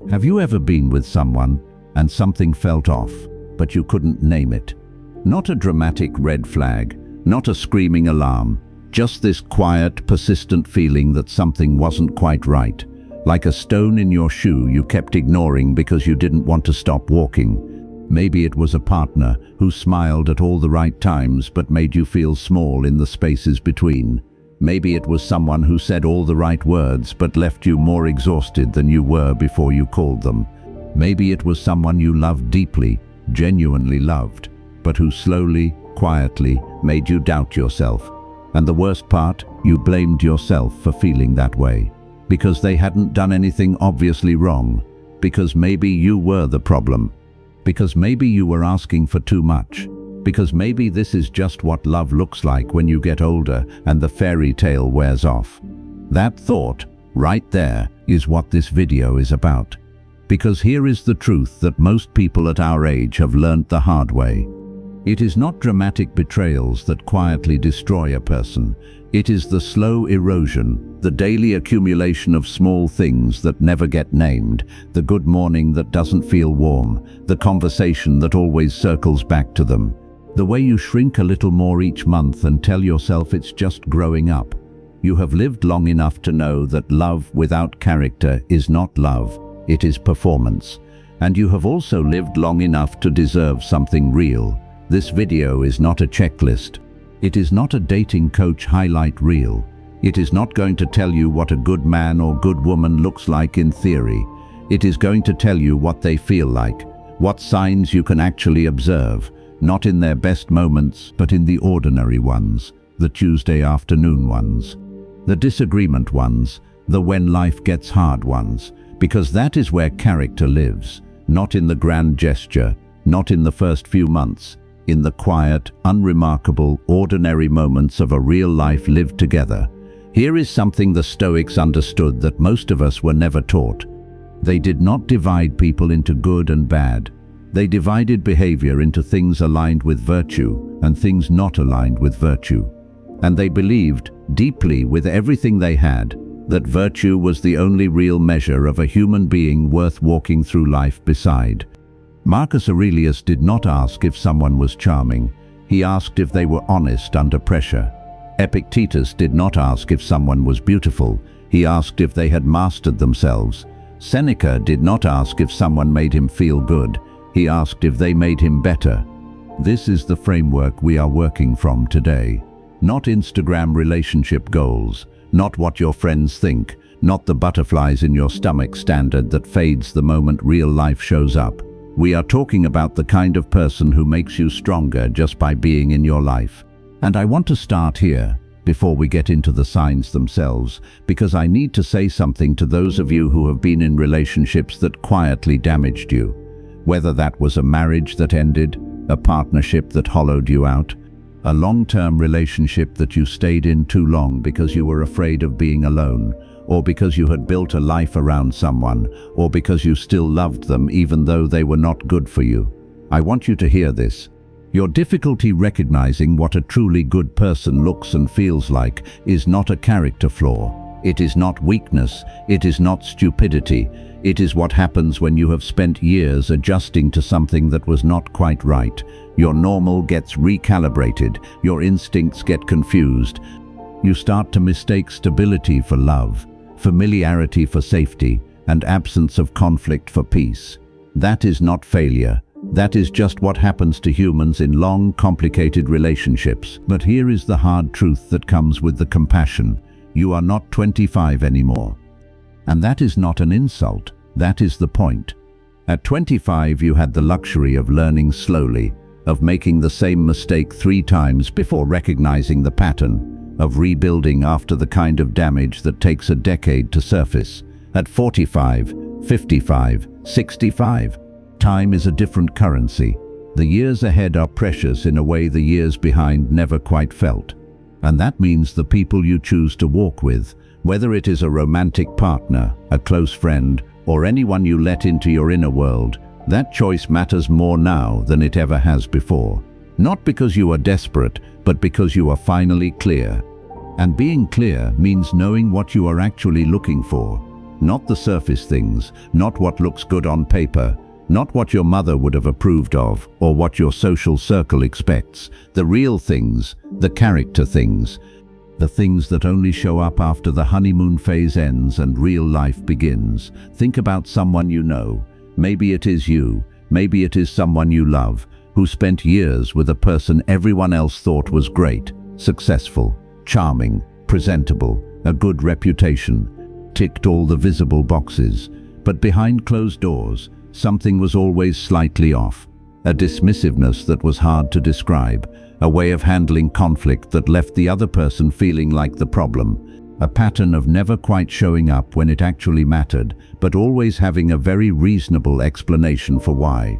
Have you ever been with someone and something felt off, but you couldn't name it? Not a dramatic red flag, not a screaming alarm, just this quiet, persistent feeling that something wasn't quite right. Like a stone in your shoe you kept ignoring because you didn't want to stop walking. Maybe it was a partner who smiled at all the right times but made you feel small in the spaces between. Maybe it was someone who said all the right words but left you more exhausted than you were before you called them. Maybe it was someone you loved deeply, genuinely loved, but who slowly, quietly made you doubt yourself. And the worst part, you blamed yourself for feeling that way. Because they hadn't done anything obviously wrong. Because maybe you were the problem. Because maybe you were asking for too much. Because maybe this is just what love looks like when you get older and the fairy tale wears off. That thought, right there, is what this video is about. Because here is the truth that most people at our age have learned the hard way. It is not dramatic betrayals that quietly destroy a person. It is the slow erosion, the daily accumulation of small things that never get named, the good morning that doesn't feel warm, the conversation that always circles back to them. The way you shrink a little more each month and tell yourself it's just growing up. You have lived long enough to know that love without character is not love, it is performance. And you have also lived long enough to deserve something real. This video is not a checklist. It is not a dating coach highlight reel. It is not going to tell you what a good man or good woman looks like in theory. It is going to tell you what they feel like, what signs you can actually observe. Not in their best moments, but in the ordinary ones, the Tuesday afternoon ones, the disagreement ones, the when life gets hard ones, because that is where character lives, not in the grand gesture, not in the first few months, in the quiet, unremarkable, ordinary moments of a real life lived together. Here is something the Stoics understood that most of us were never taught. They did not divide people into good and bad. They divided behavior into things aligned with virtue and things not aligned with virtue. And they believed, deeply with everything they had, that virtue was the only real measure of a human being worth walking through life beside. Marcus Aurelius did not ask if someone was charming. He asked if they were honest under pressure. Epictetus did not ask if someone was beautiful. He asked if they had mastered themselves. Seneca did not ask if someone made him feel good. He asked if they made him better. This is the framework we are working from today. Not Instagram relationship goals, not what your friends think, not the butterflies in your stomach standard that fades the moment real life shows up. We are talking about the kind of person who makes you stronger just by being in your life. And I want to start here, before we get into the signs themselves, because I need to say something to those of you who have been in relationships that quietly damaged you. Whether that was a marriage that ended, a partnership that hollowed you out, a long-term relationship that you stayed in too long because you were afraid of being alone, or because you had built a life around someone, or because you still loved them even though they were not good for you. I want you to hear this. Your difficulty recognizing what a truly good person looks and feels like is not a character flaw. It is not weakness. It is not stupidity. It is what happens when you have spent years adjusting to something that was not quite right. Your normal gets recalibrated. Your instincts get confused. You start to mistake stability for love, familiarity for safety, and absence of conflict for peace. That is not failure. That is just what happens to humans in long, complicated relationships. But here is the hard truth that comes with the compassion. You are not 25 anymore. And that is not an insult. That is the point. At 25, you had the luxury of learning slowly, of making the same mistake 3 times before recognizing the pattern, of rebuilding after the kind of damage that takes a decade to surface. At 45, 55, 65, time is a different currency. The years ahead are precious in a way the years behind never quite felt. And that means the people you choose to walk with, whether it is a romantic partner, a close friend, or anyone you let into your inner world, that choice matters more now than it ever has before. Not because you are desperate, but because you are finally clear. And being clear means knowing what you are actually looking for. Not the surface things, not what looks good on paper, not what your mother would have approved of or what your social circle expects. The real things, the character things, the things that only show up after the honeymoon phase ends and real life begins. Think about someone you know. Maybe it is you, maybe it is someone you love, who spent years with a person everyone else thought was great, successful, charming, presentable, a good reputation, ticked all the visible boxes. But behind closed doors, something was always slightly off. A dismissiveness that was hard to describe, a way of handling conflict that left the other person feeling like the problem, a pattern of never quite showing up when it actually mattered, but always having a very reasonable explanation for why.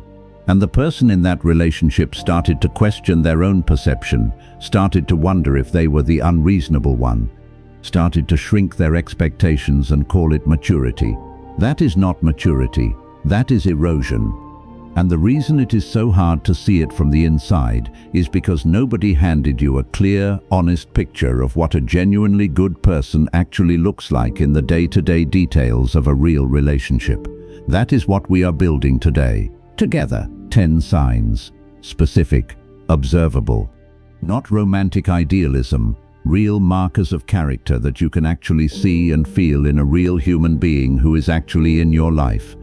And the person in that relationship started to question their own perception, started to wonder if they were the unreasonable one, started to shrink their expectations and call it maturity. That is not maturity, that is erosion. And the reason it is so hard to see it from the inside is because nobody handed you a clear, honest picture of what a genuinely good person actually looks like in the day-to-day details of a real relationship. That is what we are building today. Together, 10 signs. Specific, observable. Not romantic idealism, real markers of character that you can actually see and feel in a real human being who is actually in your life.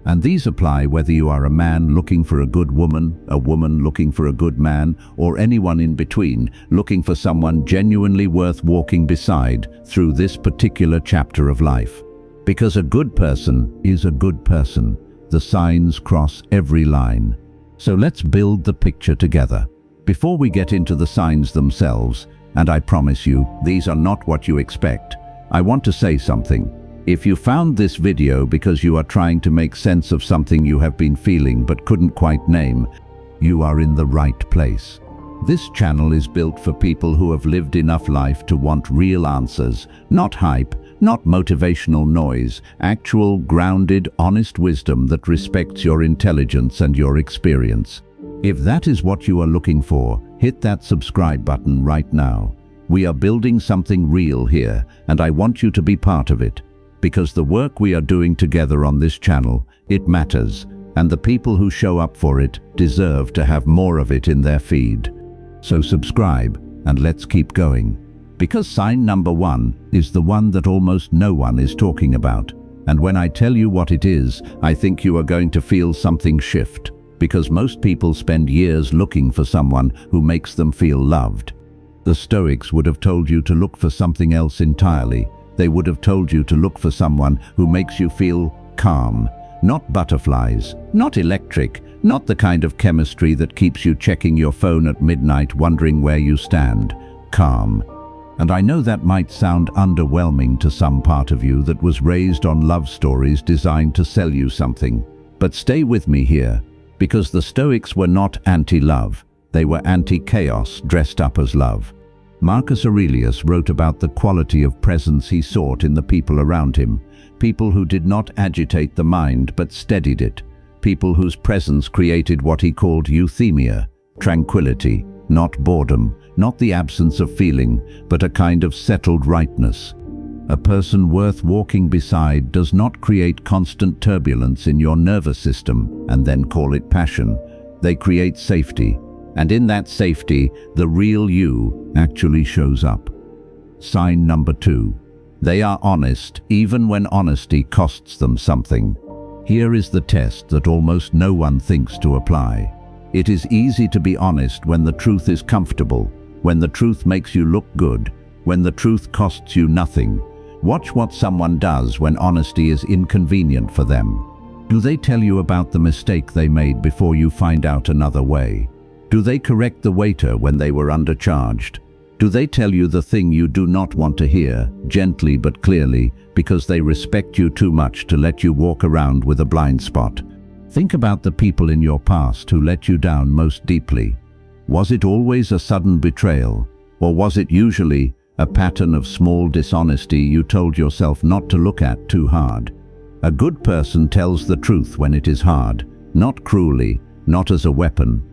And these apply whether you are a man looking for a good woman, a woman looking for a good man, or anyone in between, looking for someone genuinely worth walking beside through this particular chapter of life. Because a good person is a good person. The signs cross every line. So let's build the picture together. Before we get into the signs themselves, and I promise you, these are not what you expect, I want to say something. If you found this video because you are trying to make sense of something you have been feeling but couldn't quite name, you are in the right place. This channel is built for people who have lived enough life to want real answers, not hype, not motivational noise, actual, grounded, honest wisdom that respects your intelligence and your experience. If that is what you are looking for, hit that subscribe button right now. We are building something real here, and I want you to be part of it. Because the work we are doing together on this channel, it matters, and the people who show up for it deserve to have more of it in their feed. So subscribe, and let's keep going. Because sign number 1 is the one that almost no one is talking about. And when I tell you what it is, I think you are going to feel something shift. Because most people spend years looking for someone who makes them feel loved. The Stoics would have told you to look for something else entirely. They would have told you to look for someone who makes you feel calm, not butterflies, not electric, not the kind of chemistry that keeps you checking your phone at midnight wondering where you stand. Calm. And I know that might sound underwhelming to some part of you that was raised on love stories designed to sell you something. But stay with me here, because the Stoics were not anti-love. They were anti-chaos dressed up as love. Marcus Aurelius wrote about the quality of presence he sought in the people around him, people who did not agitate the mind but steadied it, people whose presence created what he called euthymia, tranquility, not boredom, not the absence of feeling, but a kind of settled rightness. A person worth walking beside does not create constant turbulence in your nervous system and then call it passion. They create safety. And in that safety, the real you actually shows up. Sign number 2. They are honest, even when honesty costs them something. Here is the test that almost no one thinks to apply. It is easy to be honest when the truth is comfortable, when the truth makes you look good, when the truth costs you nothing. Watch what someone does when honesty is inconvenient for them. Do they tell you about the mistake they made before you find out another way? Do they correct the waiter when they were undercharged? Do they tell you the thing you do not want to hear, gently but clearly, because they respect you too much to let you walk around with a blind spot? Think about the people in your past who let you down most deeply. Was it always a sudden betrayal, or was it usually a pattern of small dishonesty you told yourself not to look at too hard? A good person tells the truth when it is hard, not cruelly, not as a weapon,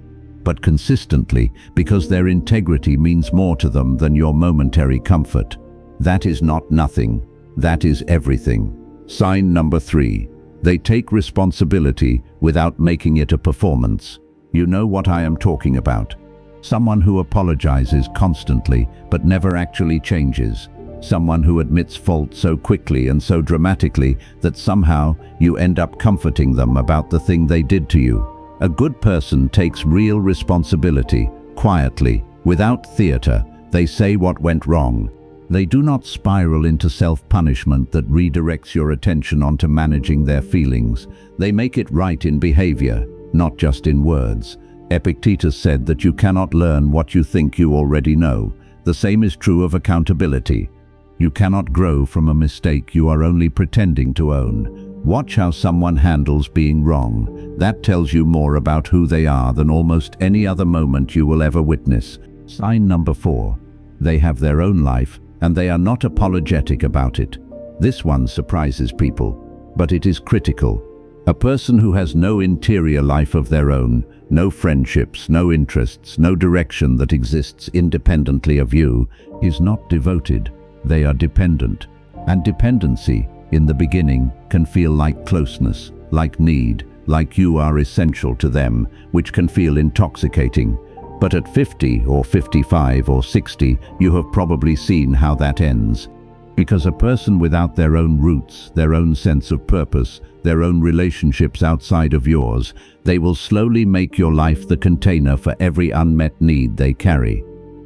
but consistently, because their integrity means more to them than your momentary comfort. That is not nothing, that is everything. Sign number 3. They take responsibility without making it a performance. You know what I am talking about. Someone who apologizes constantly but never actually changes. Someone who admits fault so quickly and so dramatically that somehow you end up comforting them about the thing they did to you. A good person takes real responsibility, quietly, without theater. They say what went wrong. They do not spiral into self-punishment that redirects your attention onto managing their feelings. They make it right in behavior, not just in words. Epictetus said that you cannot learn what you think you already know. The same is true of accountability. You cannot grow from a mistake you are only pretending to own. Watch how someone handles being wrong. That tells you more about who they are than almost any other moment you will ever witness. Sign number 4. They have their own life, and they are not apologetic about it. This one surprises people, but it is critical. A person who has no interior life of their own, no friendships, no interests, no direction that exists independently of you, is not devoted. They are dependent. And dependency, in the beginning, can feel like closeness, like need, like you are essential to them, which can feel intoxicating. But at 50 or 55 or 60, you have probably seen how that ends. Because a person without their own roots, their own sense of purpose, their own relationships outside of yours, they will slowly make your life the container for every unmet need they carry.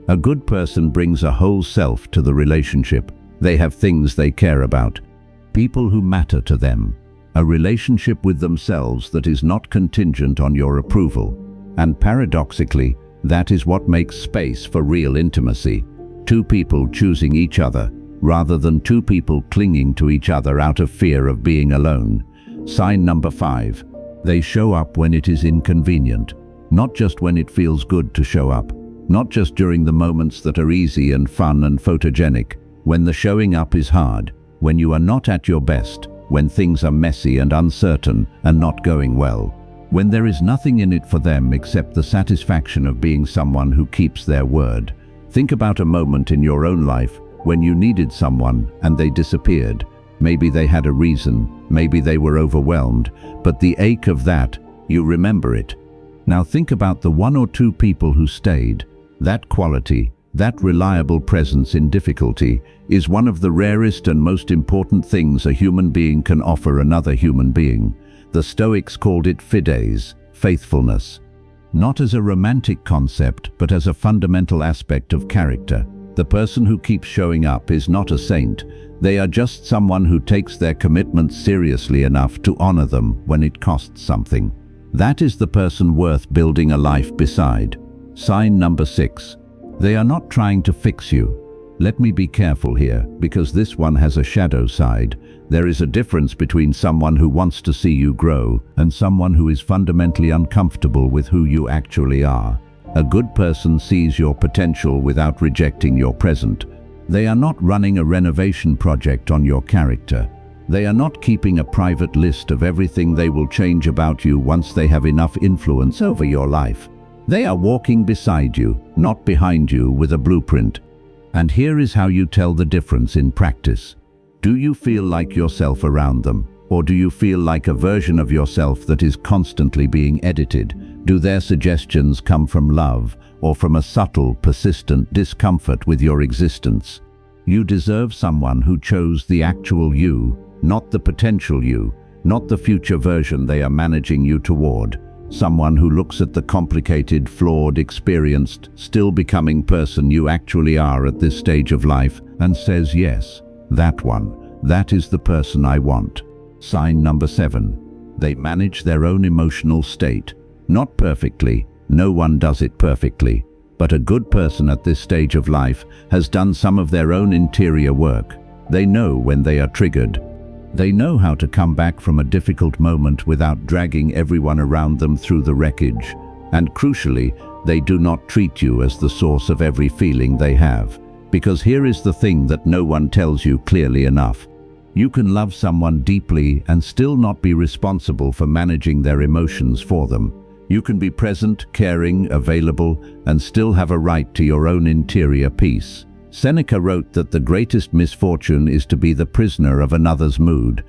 A good person brings a whole self to the relationship. They have things they care about, people who matter to them, a relationship with themselves that is not contingent on your approval. And paradoxically, that is what makes space for real intimacy. Two people choosing each other, rather than two people clinging to each other out of fear of being alone. Sign number 5. They show up when it is inconvenient, not just when it feels good to show up. Not just during the moments that are easy and fun and photogenic, when the showing up is hard, when you are not at your best, when things are messy and uncertain and not going well, when there is nothing in it for them except the satisfaction of being someone who keeps their word. Think about a moment in your own life when you needed someone and they disappeared. Maybe they had a reason, maybe they were overwhelmed, but the ache of that, you remember it. Now think about the 1 or 2 people who stayed. That quality, that reliable presence in difficulty, is one of the rarest and most important things a human being can offer another human being. The Stoics called it fides, faithfulness. Not as a romantic concept, but as a fundamental aspect of character. The person who keeps showing up is not a saint. They are just someone who takes their commitments seriously enough to honor them when it costs something. That is the person worth building a life beside. Sign number 6. They are not trying to fix you. Let me be careful here, because this one has a shadow side. There is a difference between someone who wants to see you grow and someone who is fundamentally uncomfortable with who you actually are. A good person sees your potential without rejecting your present. They are not running a renovation project on your character. They are not keeping a private list of everything they will change about you once they have enough influence over your life. They are walking beside you, not behind you with a blueprint. And here is how you tell the difference in practice. Do you feel like yourself around them? Or do you feel like a version of yourself that is constantly being edited? Do their suggestions come from love or from a subtle, persistent discomfort with your existence? You deserve someone who chose the actual you, not the potential you, not the future version they are managing you toward. Someone who looks at the complicated, flawed, experienced, still becoming person you actually are at this stage of life and says, yes, that one, that is the person I want. Sign number 7. They manage their own emotional state. Not perfectly, no one does it perfectly, but a good person at this stage of life has done some of their own interior work. They know when they are triggered. They know how to come back from a difficult moment without dragging everyone around them through the wreckage. And crucially, they do not treat you as the source of every feeling they have. Because here is the thing that no one tells you clearly enough. You can love someone deeply and still not be responsible for managing their emotions for them. You can be present, caring, available, and still have a right to your own interior peace. Seneca wrote that the greatest misfortune is to be the prisoner of another's mood.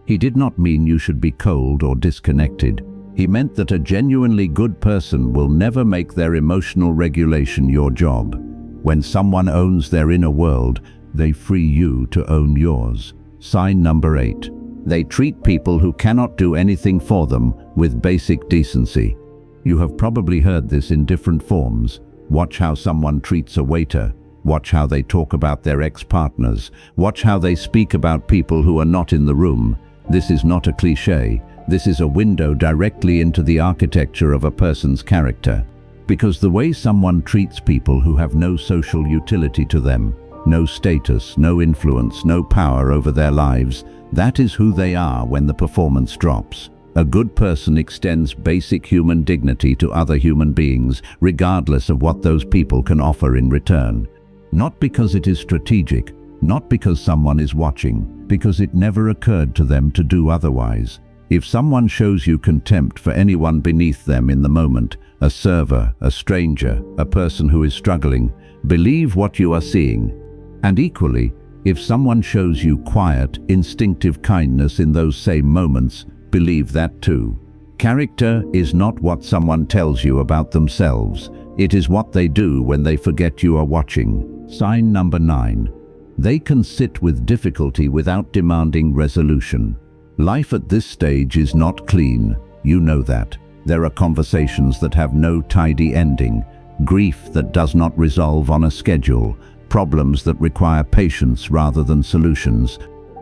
He did not mean you should be cold or disconnected. He meant that a genuinely good person will never make their emotional regulation your job. When someone owns their inner world, they free you to own yours. Sign number 8. They treat people who cannot do anything for them with basic decency. You have probably heard this in different forms. Watch how someone treats a waiter. Watch how they talk about their ex-partners. Watch how they speak about people who are not in the room. This is not a cliché. This is a window directly into the architecture of a person's character. Because the way someone treats people who have no social utility to them, no status, no influence, no power over their lives, that is who they are when the performance drops. A good person extends basic human dignity to other human beings, regardless of what those people can offer in return. Not because it is strategic, not because someone is watching, because it never occurred to them to do otherwise. If someone shows you contempt for anyone beneath them in the moment, a server, a stranger, a person who is struggling, believe what you are seeing. And equally, if someone shows you quiet, instinctive kindness in those same moments, believe that too. Character is not what someone tells you about themselves. It is what they do when they forget you are watching. Sign number 9. They can sit with difficulty without demanding resolution. Life at this stage is not clean. You know that. There are conversations that have no tidy ending, grief that does not resolve on a schedule, problems that require patience rather than solutions,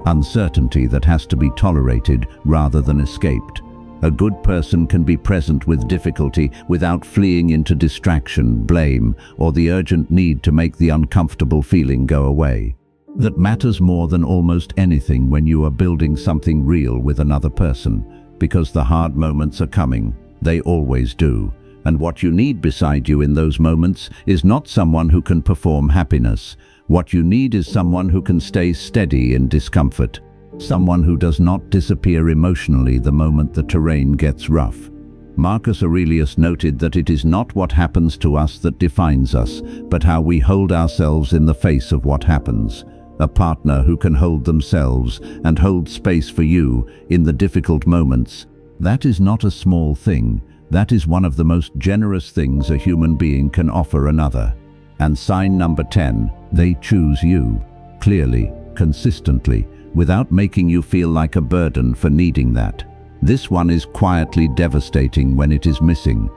uncertainty that has to be tolerated rather than escaped. A good person can be present with difficulty without fleeing into distraction, blame, or the urgent need to make the uncomfortable feeling go away. That matters more than almost anything when you are building something real with another person, because the hard moments are coming. They always do. And what you need beside you in those moments is not someone who can perform happiness. What you need is someone who can stay steady in discomfort. Someone who does not disappear emotionally the moment the terrain gets rough. Marcus Aurelius noted that it is not what happens to us that defines us, but how we hold ourselves in the face of what happens. A partner who can hold themselves and hold space for you in the difficult moments. That is not a small thing. That is one of the most generous things a human being can offer another. And sign number 10, they choose you, clearly, consistently, without making you feel like a burden for needing that. This one is quietly devastating when it is missing,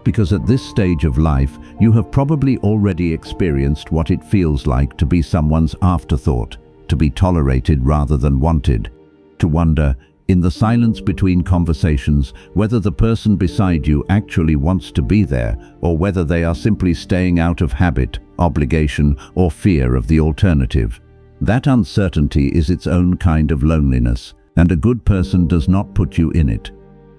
because at this stage of life, you have probably already experienced what it feels like to be someone's afterthought, to be tolerated rather than wanted, to wonder, in the silence between conversations, whether the person beside you actually wants to be there, or whether they are simply staying out of habit, obligation, or fear of the alternative. That uncertainty is its own kind of loneliness, and a good person does not put you in it.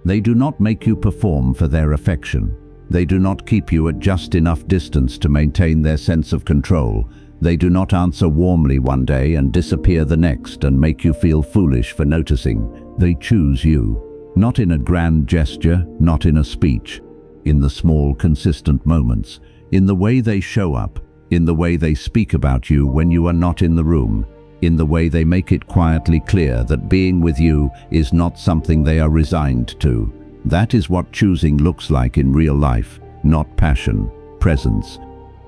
They do not make you perform for their affection. They do not keep you at just enough distance to maintain their sense of control. They do not answer warmly one day and disappear the next and make you feel foolish for noticing. They choose you, not in a grand gesture, not in a speech, in the small, consistent moments, in the way they show up, in the way they speak about you when you are not in the room, in the way they make it quietly clear that being with you is not something they are resigned to. That is what choosing looks like in real life, not passion, presence.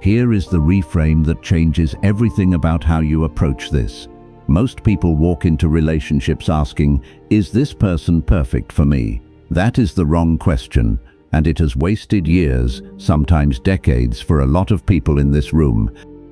Here is the reframe that changes everything about how you approach this. Most people walk into relationships asking, is this person perfect for me? That is the wrong question, and it has wasted years, sometimes decades, for a lot of people in this room.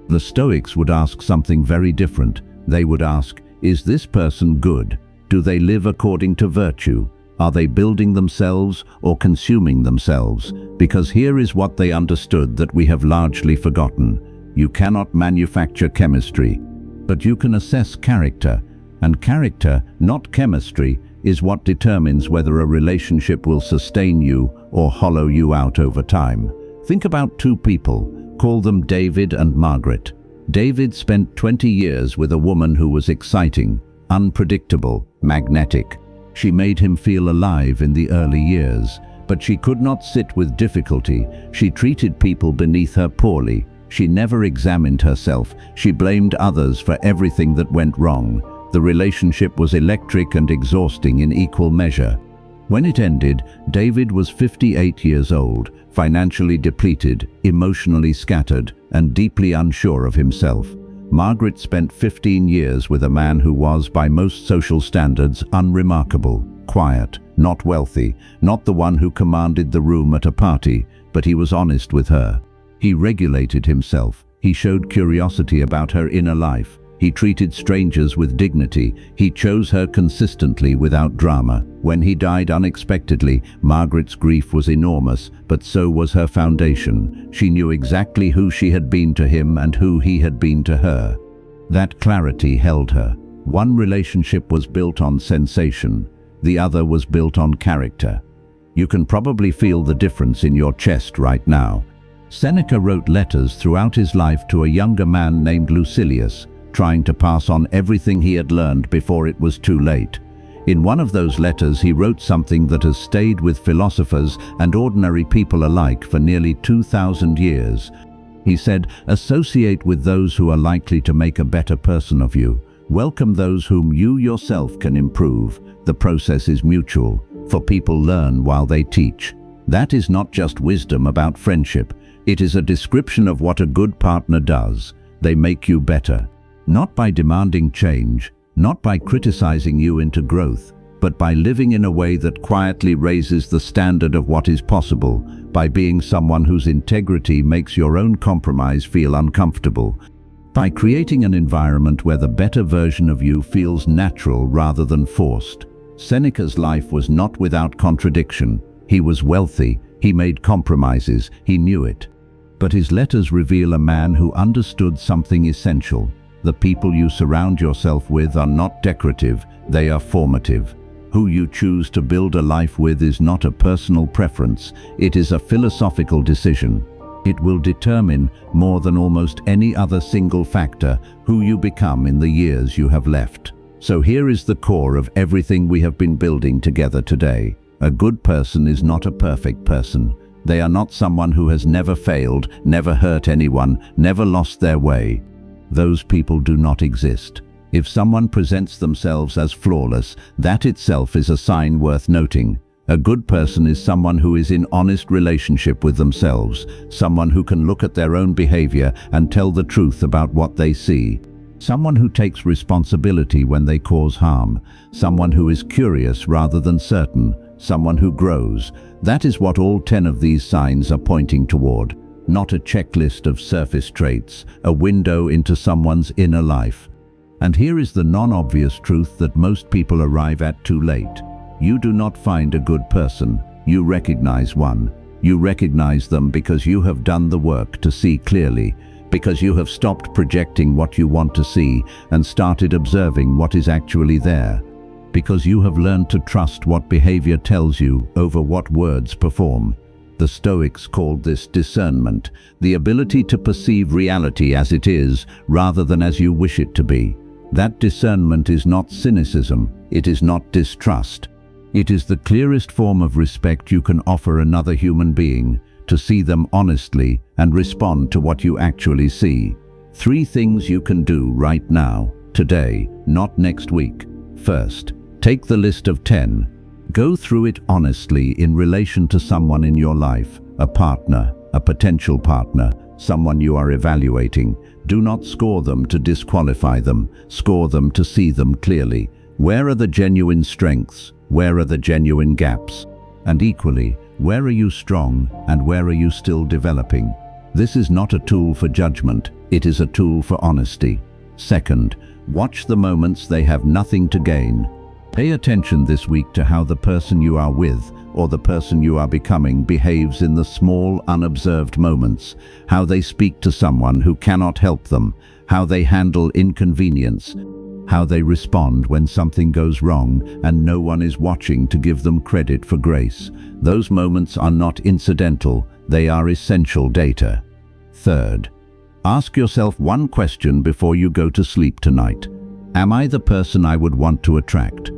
The Stoics would ask something very different. They would ask, is this person good? Do they live according to virtue? Are they building themselves or consuming themselves? Because here is what they understood that we have largely forgotten. You cannot manufacture chemistry, but you can assess character. And character, not chemistry, is what determines whether a relationship will sustain you or hollow you out over time. Think about two people. Call them David and Margaret. David spent 20 years with a woman who was exciting, unpredictable, magnetic. She made him feel alive in the early years, but she could not sit with difficulty. She treated people beneath her poorly. She never examined herself. She blamed others for everything that went wrong. The relationship was electric and exhausting in equal measure. When it ended, David was 58 years old, financially depleted, emotionally scattered, and deeply unsure of himself. Margaret spent 15 years with a man who was, by most social standards, unremarkable, quiet, not wealthy, not the one who commanded the room at a party, but he was honest with her. He regulated himself. He showed curiosity about her inner life. He treated strangers with dignity. He chose her consistently without drama. When he died unexpectedly, Margaret's grief was enormous, but so was her foundation. She knew exactly who she had been to him and who he had been to her. That clarity held her. One relationship was built on sensation. The other was built on character. You can probably feel the difference in your chest right now. Seneca wrote letters throughout his life to a younger man named Lucilius, trying to pass on everything he had learned before it was too late. In one of those letters he wrote something that has stayed with philosophers and ordinary people alike for nearly 2,000 years. He said, "Associate with those who are likely to make a better person of you. Welcome those whom you yourself can improve. The process is mutual, for people learn while they teach." That is not just wisdom about friendship. It is a description of what a good partner does. They make you better. Not by demanding change, not by criticizing you into growth, but by living in a way that quietly raises the standard of what is possible, by being someone whose integrity makes your own compromise feel uncomfortable, by creating an environment where the better version of you feels natural rather than forced. Seneca's life was not without contradiction. He was wealthy, he made compromises, he knew it. But his letters reveal a man who understood something essential. The people you surround yourself with are not decorative, they are formative. Who you choose to build a life with is not a personal preference, it is a philosophical decision. It will determine, more than almost any other single factor, who you become in the years you have left. So here is the core of everything we have been building together today. A good person is not a perfect person. They are not someone who has never failed, never hurt anyone, never lost their way. Those people do not exist. If someone presents themselves as flawless, that itself is a sign worth noting. A good person is someone who is in honest relationship with themselves, someone who can look at their own behavior and tell the truth about what they see. Someone who takes responsibility when they cause harm, someone who is curious rather than certain, someone who grows. That is what all 10 of these signs are pointing toward. Not a checklist of surface traits, a window into someone's inner life. And here is the non-obvious truth that most people arrive at too late. You do not find a good person, you recognize one. You recognize them because you have done the work to see clearly, because you have stopped projecting what you want to see and started observing what is actually there, because you have learned to trust what behavior tells you over what words perform. The Stoics called this discernment, the ability to perceive reality as it is rather than as you wish it to be. That discernment is not cynicism, it is not distrust. It is the clearest form of respect you can offer another human being, to see them honestly and respond to what you actually see. 3 things you can do right now, today, not next week. First, take the list of 10. Go through it honestly in relation to someone in your life, a partner, a potential partner, someone you are evaluating. Do not score them to disqualify them, score them to see them clearly. Where are the genuine strengths? Where are the genuine gaps? And equally, where are you strong and where are you still developing? This is not a tool for judgment, it is a tool for honesty. Second, watch the moments they have nothing to gain. Pay attention this week to how the person you are with or the person you are becoming behaves in the small, unobserved moments, how they speak to someone who cannot help them, how they handle inconvenience, how they respond when something goes wrong and no one is watching to give them credit for grace. Those moments are not incidental, they are essential data. Third, ask yourself one question before you go to sleep tonight. Am I the person I would want to attract?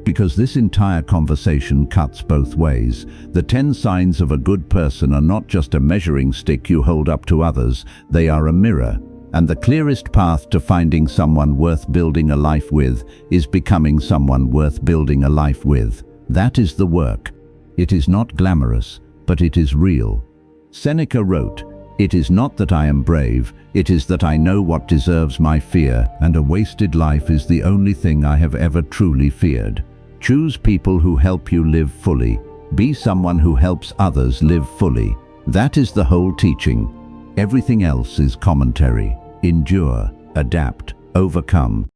Because this entire conversation cuts both ways. The 10 signs of a good person are not just a measuring stick you hold up to others, they are a mirror. And the clearest path to finding someone worth building a life with is becoming someone worth building a life with. That is the work. It is not glamorous, but it is real. Seneca wrote, "It is not that I am brave, it is that I know what deserves my fear, and a wasted life is the only thing I have ever truly feared." Choose people who help you live fully. Be someone who helps others live fully. That is the whole teaching. Everything else is commentary. Endure, adapt, overcome.